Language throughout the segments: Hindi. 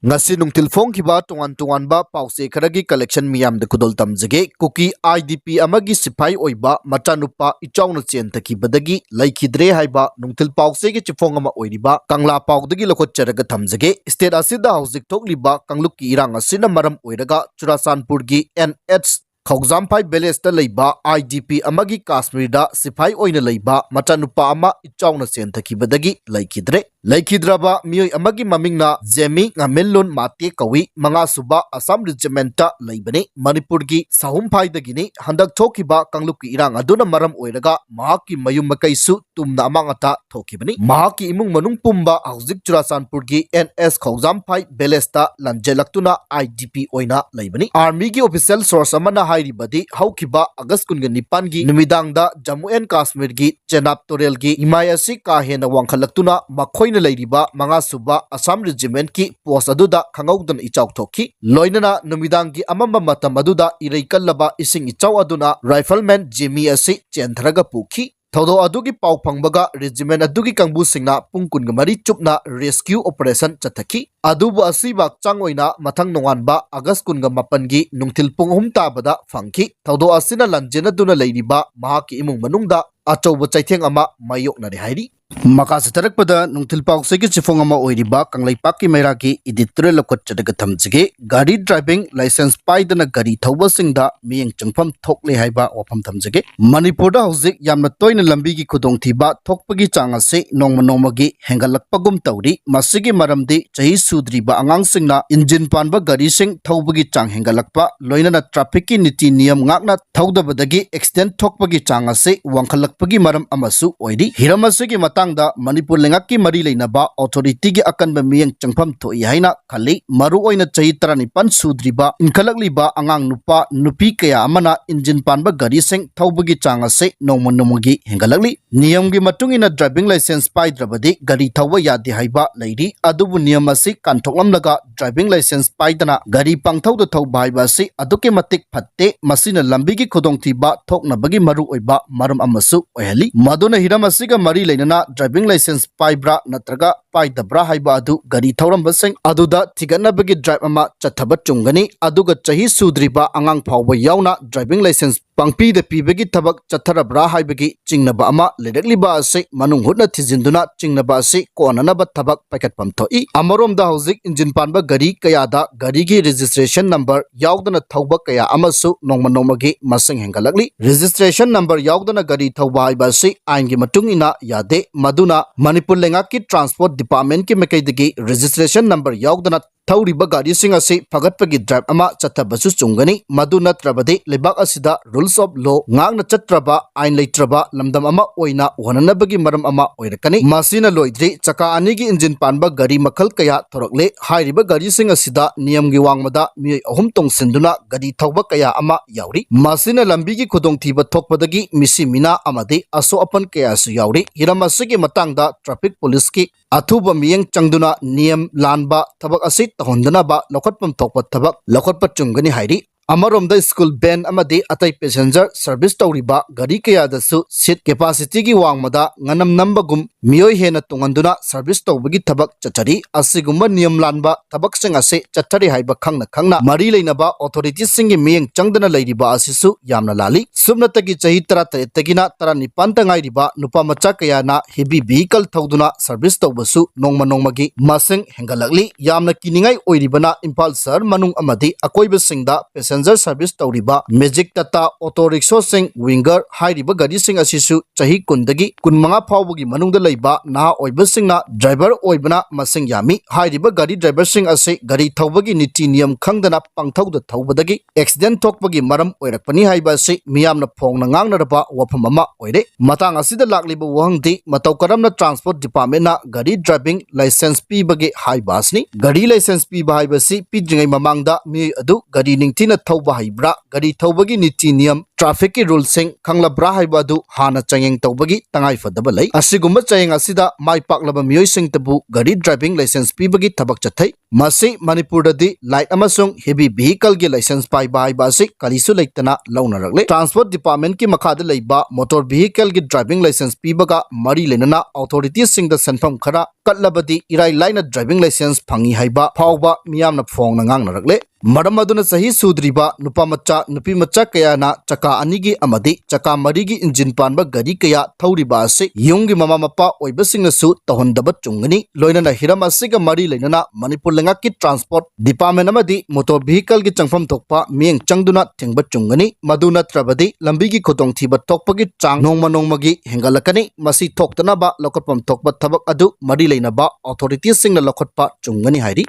ngasi nungtil phongkhiba tongan ba pause kharagi collection miyam de kudol tamjage Kuki IDP amagi Siphai Oiba Macha-Nupa Echao na Chenthakhibdgi Leikhidre haiba nungtil pause ge chifong ama oiriba kangla paudagi lokhotcharaga thamjage state asida hauzik thokliba kanglukki irang asina maram oiraga Chenthakhibdgi NH Siphai Village da leiba IDP amagi Kashmir da Siphai oina leiba Macha-Nupa ama Echao na Chenthakhibdgi Leikhidre Leikhidra mioi amagi mamingna Jemi ngamelun mate kawi manga suba Assam regimenta leibani Manipurgi Siphai dagini handak thokiba kanglukki irang aduna maram oiraga mahaki mayum makaisu tumna amangata thokibani mahaki imung manung pumba hauzik Chenthakhibdgi NS Siphai Village da lanjelaktuna IDP oina leibani army gi official source amana hairibadi haukiba August 9 gi numidangda Jammu and Kashmir gi Chenab Torel gi himayasi ka hena wangkhalaktuna makhoi Leiriba manga suba Assam regiment ki post aduda khangaudan Echao thoki loinana numidangi amamba matam aduda irei kallaba ising Echao aduna rifleman Jimmy asi chentharaga pukhi thodo adugi pau phangbaga regiment adugi kangbu singna pungkun gamari chupna rescue operation chathaki adubu asiba changoina mathang nonganba August 18 gi nungthil punghum tabada phangki thodo asina lanjena duna leiriba mahaki imung manungda achouba chaitheng ama mayoknare hairi Makasi tarakpada nungtil pause ki chifong ama oiriba kanglaipak ki maira ki editorial lokhotchadaga thamjage gari driving license paidana gari thauba singda miyeng changpham thokle haiba wafam thamjage Manipur da hauzik yamna toina lambi gi khudongthiba thokpagi chang ase nongma gi hengalakpagum tawri masigi maramdi chahi sudriba angang singna engine panba gari sing thobagi chang hengalakpa loinana traffic ki niti niyam ngakna thaudabadagi accident thokpagi chang ase wangkhalakpagi maram amasu oiri hiramasigi da Manipur lengaki mari leinaba authority gi akanba miyeng changpham thoi haina khali maru oina chahi 19 sudriba inkhalakliba angang nupa nupi kaya amana engine panba gari sing thobagi chang ase nongmogi hengalakli niyam gi matungina driving license paidrabadi gari thauba yade haiba leiri adubu niyam ase kanthoklamlaga driving license paidana gari pangthauda thauba haiba ase aduke matik phatte masina lambi gi khudongthiba thoknabagi maru oiba maram amasu oihali maduna hiram asiga mari leinana driving license paibra natraga paidabra haiba adu gari thauram sing aduda thiganabagi drive ama chathaba chungani aduga chahi sudriba angang phawba yauna driving license pangpi de pibagi thabak chatharabra haibagi chingnaba ama lerekliba ase manung hutna thijinduna chingnaba ase konanaba thabak paikatpam thoi amarom da hauzik engine panba gari kayada gari gi registration number yaudana thauba kaya amasu nongma gi masing hengalakli registration number yaudana gari thauba haiba ase aingi matungina yade maduna Manipur lengaki transport department ki mekaidagi registration number yaudana Tauriba gari sing ase phagatpagi drive ama chathabasu chungani madu natrabadi lebak asida rules of law ngangna chatraba ain leitraba lamdam ama oina wananabagi maram ama oirakani masina loidri chaka ani gi engine panba gari makhal kaya thorokle hairiba gari sing asida niyam gi wangmada mi ahum tong sinduna gari thauba kaya ama yauri masina lambi gi khudongthiba thokpadagi misi mina amadi aso apan kaya su yauri hiramasigi matangda traffic police ki athuba miyeng changduna niyam lanba thabak ase tahondanaba lokhatpam thokpa thabak lokhatpa chungani hairi Amarom school band amadi atai passenger service tauriba gari kaya dasu seat capacity gi wangmada nganam nambagum miyoi hena tunganduna service tawbagi thabak chachari asigumba niyam lanba thabak sing ase chachari haiba khangna mari leinaba authorities singi miyeng changdana leiriba asisu yamna lali subnatagi chahi 13 tagina 19 tangai riba nupa macha kaya na heavy vehicle thauduna service tawbasu nongma gi masing hengalakli yamna kiningai oiribana Imphal Sahar manung amadi akoiba singda passenger service tauriba magic tata auto rickshaw sing winger hairiba gari sing asisu chahi kundagi kunmanga phawbugi manungda leiba na oiba singna driver oibana masing yami hairiba gari driver sing ase gari thawbagi niti niyam khangdana pangthauda thawbadagi accident thokpagi maram oirakpani haiba se miyamna phongna ngangnaraba wafam ama oire matang asida lakliba wahangdi matau karamna transport department na gari driving license pibagi haibasni gari license piba haibasi pidringai mamangda mi adu gari ningthina थौबा हाइब्रा गरी थौबगी नीति नियम ट्रैफिक की रूल सिंह खंगलब्रा हाइबदु हाना चयेंग तौबगी तंगाई फदबा लई असिगुम्बा चयेंग असिदा माई पाकलबा मियोय सिंह तबु गरी ड्राइविंग लाइसेंस पीबगी थबक चथै मसी मणिपुर दि लाइट अमसुंग हेवी व्हीकल के लाइसेंस पाइबा हाइबा असि कलिसु लेतना लौनरगले ट्रांसपोर्ट डिपार्टमेंट की मखादा लेबा मोटर व्हीकल की ड्राइविंग लाइसेंस पीबगा मरी लेनना अथॉरिटीज सिंह द सनफम खरा कटलबदी इराई लाइना ड्राइविंग लाइसेंस फंगी हाइबा फावबा मियामना फोंगना ngangnaragले मरम अदुना सही सुद्रिबा नुपा मच्चा नुपी मच्चा कयाना चका अनिगी अमदी चका मरीगी इंजिन पानबा गरी कया थौरिबा असे युंगी ममा मपा ओइबसिंगसु तहनदबा चुंगनी लोइनना हिरम असिगा मरी लेनना मणिपुर लेंगाकी ट्रांसपोर्ट डिपार्टमेंट अमदी मोटर व्हीकल की चंगफम थोकपा मियंग चंगदुना थेंगबा चुंगनी मदु नत्रबदी लंबीगी खोतोंग थीबा थोकपगी चांग नोंमा नोंमगी हेंगलकनी मसी थोकतनाबा लौकटपम थोकबा थबक अदु मरी लेनबा अथॉरिटीज सिंगना लौकटपा चुंगनी हाइरी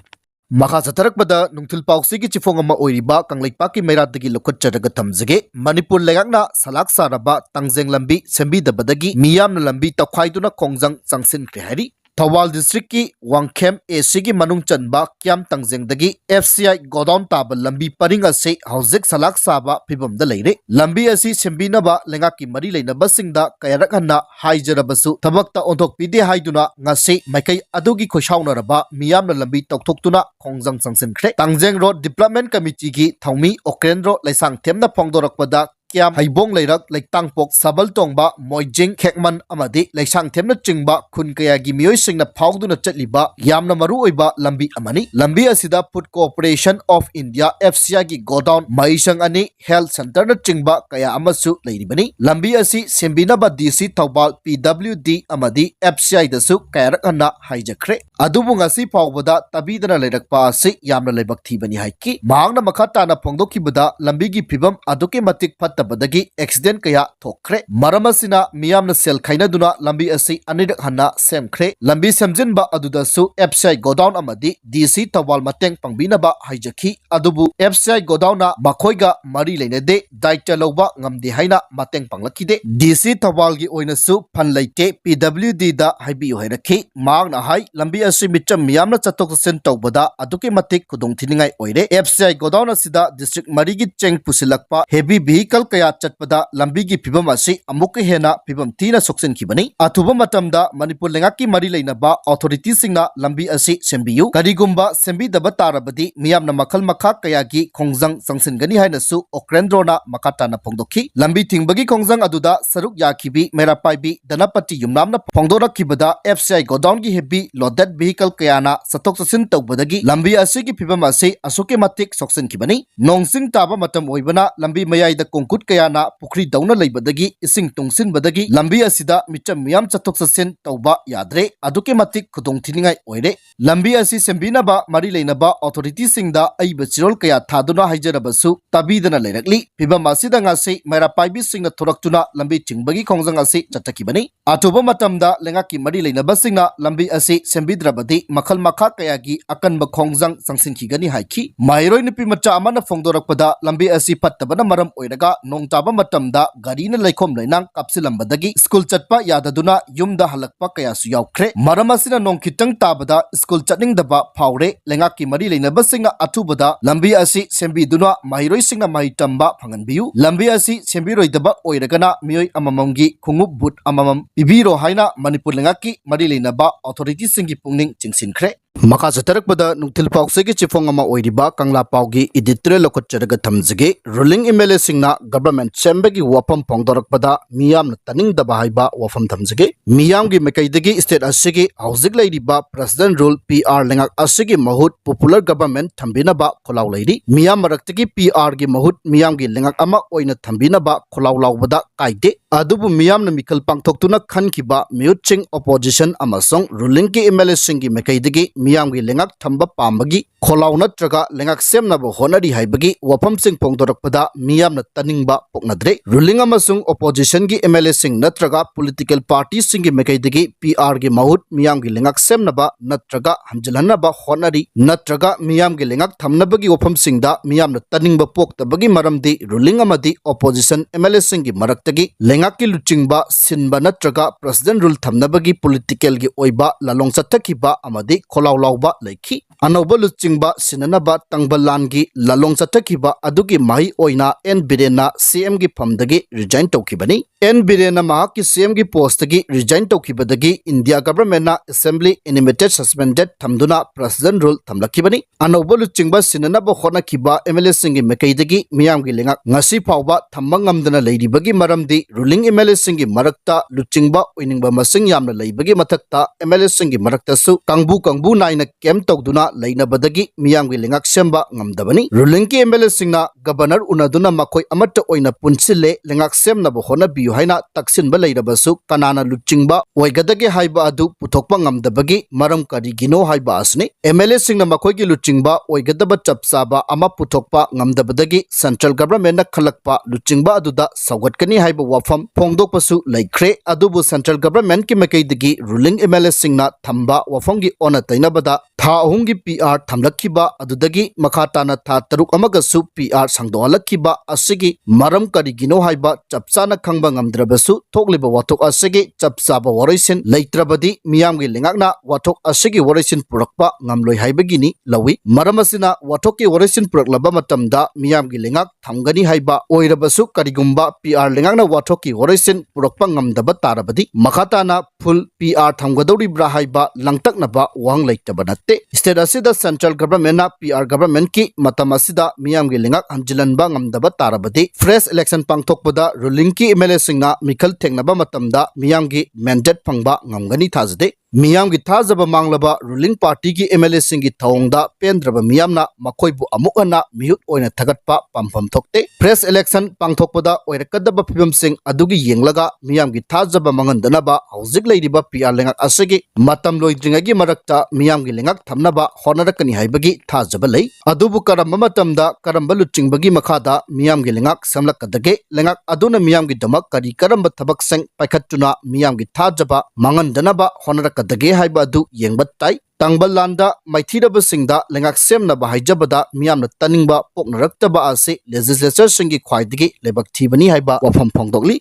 मखा चथरकपदा नुंथिल पाउसी की चिफोंग अमा ओइरिबा कांगलेपा की मैरादगी लौकटचरगा थमजगे मणिपुर लेगांगना सलाक सारबा तंगजेंग लंबी सेंबीदबदगी मियामना लंबी तख्वाइदुना खोंगजंग चंगसिनख्रे हाइरी थौबाल डिस्ट्रिक्ट की वांगखेम एसी की मनुंग चनबा क्याम तंगजेंगदगी एफसीआई गोडाउन ताब लंबी परिंग असे हौजिक सलाक साबा फिबमदा लेरे लंबी असी सेंबीनबा लेंगा की मरी लेनबसिंगदा कयरक हन्ना हाइजरबसु थबकता ओंथोकपीदे हाइदुना ngase माइकई अदुगी खुशाउनरबा मियामना लंबी तौथोक्तुना खोंगजंग संगसिनख्रे तंगजेंग रोड डेवलपमेंट कमिटी की थौमी ओक्रेंद्रो लाइसांग थेमना फोंगदोरकपदा क्याम हाइबोंग लेरक लेक्तांगपोक सबल तोंगबा मोइजिंग खेकमन अमदी लेसांग थेमना चिंगबा खुन कयागी मियोइसिंगना फाउदुना चटलिबा यामना मरु ओइबा लंबी अमनी लंबी असिदा food corporation of India FCI की गोडाउन माइसंग अनि हेल्थ सेंटर न चिंगबा कया अमसु लेरिबनी लंबी असि सेंबिनाबा डीसी थौबाल पीडब्ल्यूडी अमदी एफसीआई दसु कयरक हन्ना हाइजख्रे अदुबु ngasi फाउबदा तबीदना लेरकपा असि यामना लेबक थीबनी हाइकी मांगना मखा ताना फोंदोखिबदा लंबीगी फिबम अदुके मतिक फत्तबदगी एक्सीडेंट कया थोखरे मरमसिना मियामना सेल खाइनदुना लंबी असि अनिरक हन्ना सेमख्रे लंबी सेमजिनबा अदुदसु एफसीआई गोडाउन अमदी डीसी थौबाल मतेंग पंगबिनबा हाइजखी अदुबु एफसीआई गोडाउनना मखोइगा मरी लेनदे दायित्व लौबा ngamde हाइना मतेंग पंगलखिदे डीसी थौबाल की ओइनसु फन लेते पीडब्ल्यूडी दा हाइबियो हैरखी मांगना हाइ लंबी असि मिचम मियामना चतोक चसिन तौबदा अदुके मतिक खुदोंग थिनिंगाई ओइरे एफसीआई गोडाउन असिदा डिस्ट्रिक्ट मरीगी चेंग पुसिलकपा हेवी व्हीकल कया चटपदा लंबीगी फिबम असि अमुक हेना फिबम थीना सोक्सिनखिबनी अथुबा मतमदा मणिपुर लेंगाकी मरी लेनबा अथॉरिटी सिंगना लंबी असि सेंबियु करिगुम्बा सेंबिदबा तारबदी मियामना मखल मखा कयागी खोंगजंग संगसिनगनी हाइनसु ओक्रेंद्रोना मकाताना फोंदोखी लंबी थिंगबगी खोंगजंग अदुदा सरुक याखिबी मेरापाइबी दनापति युमनामना फोंदोरखिबदा एफसीआई गोडाउन की हेवी लोडेड व्हीकल कयाना सतोक ससिन तौबदगी लंबी असि की फिबम असि असुके मतिक सोक्सिनखिबनी नोंगसिंग ताबा मतम ओइबना लंबी मयाइदा कोंकुट कयाना पुखरी दौना लेबदगी इसिंग तुंगसिनबदगी लंबी असिदा मिचम मियाम चतोक ससिन तौबा याद्रे अदुके मतिक खुदोंग थिनिंगाई ओइरे लंबी असि सेंबिनबा मरी लेनबा अथॉरिटी सिंगदा अइबा चिरोल कया थादुना हाइजरबसु तबीदना लेरकली फिबम असिदा ngasi मेरापाइबी सिंगना थोरक्तुना लंबी चिंगबगी खोंगजंग असि चटखिबनी अथुबा मतमदा लेंगाकी मरी लेनबा सिंगना लंबी असि सेंबिद्रबदी मखल मखा कयागी अकनबा खोंगजंग संगसिनखिगनी हाइखी माइरोय नुपी मच्चा अमना फोंगदोरकपदा लंबी असि फत्तबना मरम ओइरगा नोंग ताबा मतमदा गारीना लेखोम लेनांग कापसिलंबदगी स्कूल चटपा याददुना युमदा हलकपा कयासु यावख्रे मरम असिना नोंग खितंग ताबदा स्कूल चटनिंगदबा फावरे लेंगाकी मरी लेनबसिंगा अथुबदा लंबी असि सेंबिदुना माइरोयसिंगना माइतंबा फंगनबियु लंबी असि सेंबिरोयदबा ओइरगना मियोय अममंगी खुंगुप बुट अममम पिबिरो हाइना मणिपुर लेंगाकी मरी लेनबा अथॉरिटी सिंगी पुंगनिंग चिंगसिनख्रे मखा चथरकपदा नुंथिल पाउसेगी चिफोंग अमा ओइरिबा कंगला पाउगी इडिटोरियल लौकटचरगा थमजगे रूलिंग एमएलए सिंगना गवर्नमेंट सेंबगी वाफम फोंगदोरकपदा मियामना तनिंगदबा हाइबा वाफम थमजगे मियामगी मेकैदगी स्टेट असिगी हौजिक लेरिबा प्रेसिडेंट रूल पीआर लेंगाक असिगी महुत पॉपुलर गवर्नमेंट थंबिनबा खोलाव लेरि मियाम मरक्तगी पीआर गी महुत मियामगी लेंगाक अमा ओइना थंबिनबा खोलाव लावबदा काइदे अदुबु मियामना मिखल पांगथोक्तुना खनखिबा म्यूचिंग ऑपोजिशन अमसोंग रूलिंग के एमएलए सिंगी मेकैदगी मियामगी लेंगाक थंबा पामबगी खोलाव नत्रगा लेंगाक सेमनाबो होनरी हाइबगी वफम सिंग फोंगदोरकपदा मियामना तनिंगबा पोकनद्रे रूलिंग अमसोंग ऑपोजिशन की एमएलए सिंग नत्रगा पॉलिटिकल पार्टी सिंगी मेकैदगी पीआर गी महुत मियामगी लेंगाक सेमनाबा नत्रगा हमजलहनबा होनरी नत्रगा मियामगी लेंगाक थमनबगी वफम सिंगदा मियामना तनिंगबा पोक्तबगी मरमदी रूलिंग अमदी ऑपोजिशन एमएलए सिंगी मरक्तगी लेंगाकी लुचिंगबा सिनबा नत्रगा प्रेसिडेंट रूल थमनबगी पॉलिटिकल गी ओइबा लालोंग चथखिबा अमदी खोलाव लावबा लेखि अनौब लुचिंगबा सिननबा तंगबलानगी ललोंग चथखिबा अदुगी माही ओइना एन बिरेना सीएम गी फमदगी रिजाइन तौखिबनी एन बिरेना महाकी सीएम गी पोस्टगी रिजाइन तौखिबदगी इंडिया गवर्नमेंटना असेंबली इनिमिटेड सस्पेंडेड थमदुना प्रेसिडेंट रूल थमलखिबनी अनौब लुचिंगबा सिननबा होनाखिबा एमएलए सिंगी मेकैदगी मियामगी लेंगा ngasi फावबा थम्बा ngamdana leiribagi maramdi ruling MLA सिंगी मरक्ता लुचिंगबा ओइनिंगबा मसिंग यामना लेibagi मथक्ता एमएलए सिंगी मरक्तासु कांगबू नाइना केम तौदुना लेनबदगी मियामगी लेंगाक सेंबा ngamdabani ruling की एमएलए सिंगना गवर्नर उनादुना मखोय अमट्ट ओइना पुनसिले लेंगाक सेमनबा होनाबियु हाइना तक्सिनबा लेरबसु कनाना लुचिंगबा ओइगदगे हाइबा अदु पुथोकबा ngamdabagi maram karigino हाइबा असने एमएलए सिंगना मखोयगी लुचिंगबा ओइगदबा चपसाबा अमा पुथोकबा ngamdabadagi सेंट्रल गवर्नमेंट ना खलकपा लुचिंगबा अदुदा सौगटकनी हाइबा वाफम फोंगदोकपसु लेख्रे अदुबु सेंट्रल गवर्नमेंट की मकैदगी रूलिंग एमएलए सिंगना थंबा वाफमगी ओना तैनबदा था अहुंगी पीआर थमलखिबा अदुदगी मखाताना था तरुक अमगसु पीआर सांगदोहलखिबा असिगी मरम करिगिनो हाइबा चपसाना खंगबा ngamद्रबसु थोकलिबा वाथोक असिगी चपसाबा वरैसिन लैत्रबदी मियामगी लेंगाकना वाथोक असिगी वरैसिन पुरकपा ngamloi हाइबगिनी लवी मरम असिना वाथोककी वरैसिन पुरकलबा मतमदा मियामगी लेंगाक थमगनी हाइबा ओइरबसु करिगुम्बा पीआर लेंगाकना वाथोककी वरैसिन पुरकपा ngamदबा तारबदी मखाताना फुल पीआर थमगदौरिब्रा हाइबा लंगतकनबा वांग लैतबा नत्ते स्टेट असिदा सेंट्रल गवर्नमेंट ना पीआर गवर्नमेंट की मतम असिदा मियामगी लेंगाक हंजिलनबा ngamदबा तारबदी फ्रेश इलेक्शन पांगथोकपदा रूलिंग की एमएलए सिंगना मिखल थेंगनबा मतमदा मियामगी मैंडेट फंगबा ngamगनी थाजदे मियामगी थाजबा मांगलबा रूलिंग पार्टी की एमएलए सिंगी थौंगदा पेंद्रबा मियामना मखोयबु अमुकना मिहुत ओइना थगतपा पामफम थोकते फ्रेश इलेक्शन पांगथोकपदा ओइरकदबा फिबम सिंग अदुगी येंगलगा मियामगी थाजबा मंगनदनबा हौजिक लेरिबा पीआर लेंगाक असगी मतम लोइद्रिंगगी मरक्ता मियामगी लेंगाक थमनबा होनरकनी हाइबगी थाजबा लई अदुबु करम मतमदा करम लुचिंगबगी मखादा मियामगी लेंगाक समलकदगे लेंगाक अदुना मियामगी दमक करी करम थबक संग पाइखतुना मियामगी थाजबा मंगनदनबा होनरक दगे हाइबा अदु येंगबा ताई तंगबलांदा मैथीरबसिंगदा लेंगाक सेमनबा हाइजबदा मियामना तनिंगबा पोकनरक्तबा आसे लेजिस्लेचर सिंगी ख्वाइदगी लेबक थीबनी हाइबा वफम फोंगदोगली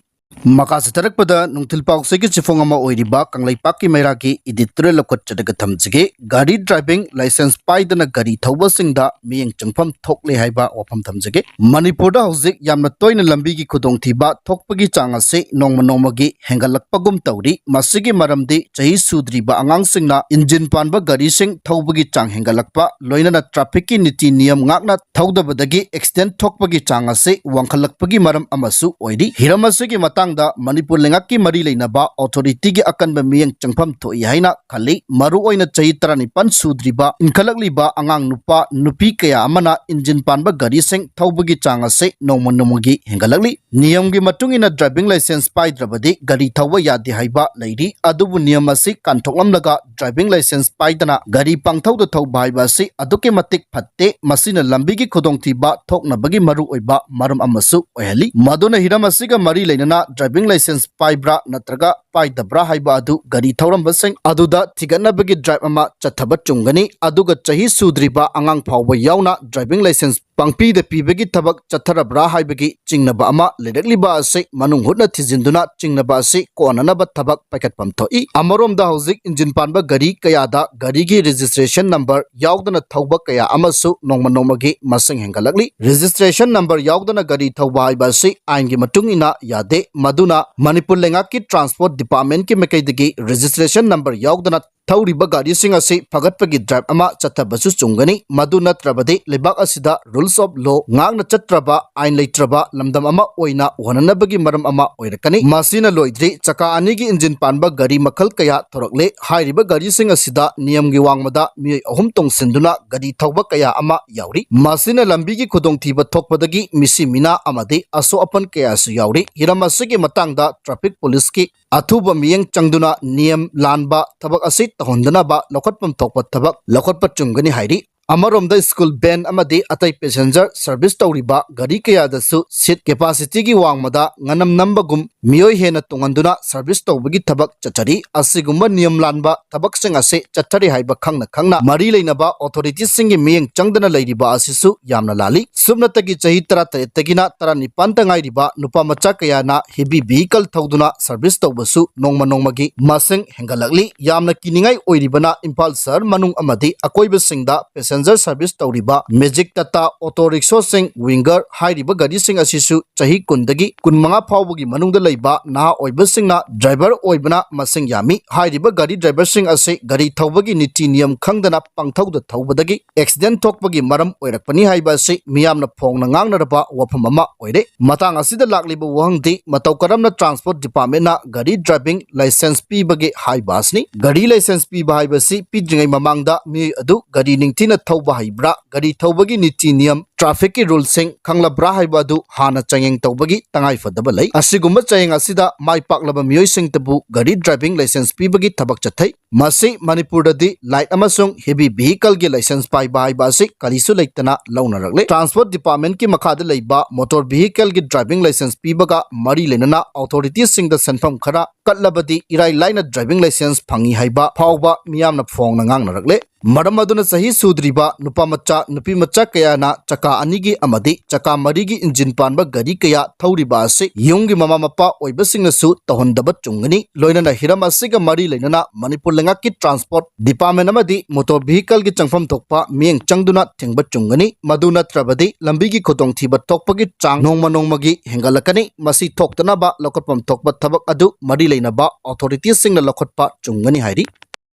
मकासे तरकपदा नुंथिल पाउसेगी चिफोंगमा ओइरिबा कंगलैपाकी मैराकी इडिटोरियल लखोटचदगा थमजिगे गाड़ी ड्राइविंग लाइसेंस पाइदना गाड़ी थौबसिंगदा मियंग चंगफम थोकले हाइबा वफम थमजिगे मणिपुरदा हौजिक यामना तोयना लंबीगी खुदोंथीबा थोकपगी चांग असे नोंमा नोंमागी हेंगलकपगुम तौरी मसिगी मरमदी चही सुद्रीबा आंगांगसिंगना इंजिन पानबा गाड़ीसिंग थौबगी चांग हेंगलकपा लोइनना ट्रैफिक की नीति नियम ngakna थौदबदगी एक्सीडेंट थोकपगी चांग असे वांखलकपगी मरम अमसु ओइरी हिरम असिगी मणिपुर लेंगाक की मरी लेनबा ऑथोरिटी की अकनब मियंग चंगफम थोई हाइना खली मरु ओइना चही 19 सुद्रीबा इनखलकलिबा आंगांग नुपा नुपी कया अमना इंजिन पानबा गाड़ी सिंग थौबगी चांग असे नोंमा नोंमागी हेंगलकली नियमगी मतुंगिना ड्राइविंग लाइसेंस पाइद्रबदी गाड़ी थौबा यादे हाइबा लैरी अदुबु नियम असे कांथोकलमलगा ड्राइविंग लाइसेंस पाइदना गाड़ी पांगथौदा थौबा हाइबा असे अदुके मतिक फत्ते मसिना लंबीगी खुदोंथीबा थोकनबगी मरु ओइबा मरम अमसु ओहली मदुना हिरम असिगा मरी लेनना ड्राइविंग लाइसेंस पाइब्रा नत्रगा पाइदब्रा हाइबा अदु गाड़ी थौरंबसिंग अदुदा थिगनबगी ड्राइव अमा चथबा चुंगनी अदुगा चही सुद्रीबा आंगांग फावबा यावना ड्राइविंग लाइसेंस पंपीद पीबगी थबक चथरब्रा हाइबगी चिंगनबा अमा लेरकलिबा असे मनुंग हुटना थिजिंदुना चिंगनबा असे कोननबा थबक पाइखतपम थोई अमरोमदा हौजिक इंजिन पानबा गाड़ी कयादा गाड़ीगी रजिस्ट्रेशन नंबर यावदना थौबा कया अमसु नोंमा नोंमागी मसिंग हेंगलकली रजिस्ट्रेशन नंबर यावदना गाड़ी थौबा हाइबा असे आइनगी मतुंगिना यादे मदुना मणिपुर लेंगाक की ट्रांसपोर्ट डिपार्टमेंट की मकैदगी रजिस्ट्रेशन नंबर यावदना थौरिबा गाड़ीसिंग असे फगतपगी ड्राइव अमा चथबसु चुंगनी मदु नत्रबदे लेबाक असिदा रूल्स ऑफ लॉ ngang चत्रबा आइन लेत्रबा लमदम अमा ओइना वहननबगी मरम अमा ओइरकनी मासिना लोइद्री चका अनिगी इंजिन पानबा गाड़ी मखल कया थोरकले हाइरिबा गाड़ीसिंग असिदा नियमगी वांगमदा मिय अहुम तोंसिंदुना गाड़ी थौबा कया अमा यावरी मासिना लंबीगी खुदोंथीबा थोकपदगी मिसी मिना अमदे असो अपन कयासु यावरी हिरम असिगी मतंगदा ट्रैफिक पुलिस की अथुबा मियंग चंगदुना नियम लानबा थबक असे तहोंदनबा लखटपम थोकप थबक लखटप चुंगनी हाइरी Amarom the school ben amadi atai passenger service tawriba gari kaya dasu seat capacity gi wangmada nganam nambagum miyoi hena tunganduna service tawbagi thabak chachari asigumba niyam lanba thabak sing ase chachari haiba khangna mari leinaba authorities singi miyeng changdana leiriba asisu yamna lali subnatagi chahi 13 19 tangai riba nupa macha kaya na heavy vehicle thauduna service tawbasu nongmagi masing hengalakli yamna kiningai oiribana Impal Sar manung amadi akoiba singda passenger service tawriba Magic Tata auto rickshaw sing winger hairiba gari sing asisu chahi kundagi kunmanga phawbagi manungda leiba na oiba singna driver oibana masing yami hairiba gari driver sing ase gari thawbagi niti niyam khangdana pangthauda thawbadagi accident thokbagi maram oirakpani haiba se miyamna phongna ngangnaraba wafam ama oire matang asida lakliba wahangdi matau karamna transport department na gari driving license pibagi haibasni gari license piba haibasi pidringai mamangda mi adu gari ningthina thawba haibra gari thawbagi niti niyam traffic ki rule sing khanglabra haiba du hana chayeng tawbagi tangai fadaba lei asigumba chayeng asida mai paklaba miyoi sing tabu gari driving license pibagi thabak chathai masi manipur dadi light amasung heavy vehicle gi license pai bai ba se kalisu leitana launarakle transport department ki makhada leiba motor vehicle gi driving license pibaga mari lenana authorities sing da sanfam khara katlabadi irai laina driving license phangi haiba phawba miyamna phongna ngangnaragle maram aduna sahi sudriba nupa macha nupi macha kaya na chaka anigi amadi chaka marigi engine panba gari kaya thawriba ase yunggi mama mapa oiba singnasu tahondaba chungani loinana hiram asiga mari lenana manipur lengaki transport department amadi motor vehicle gi changfam thokpa mieng changduna thengba chungani maduna trabadi lambi gi khotong thiba thokpagi chang nongmagi hengalakani masi thoktana ba lokotpam thokpa thabak adu mari leinaba authorities singna lokotpa chungani hairi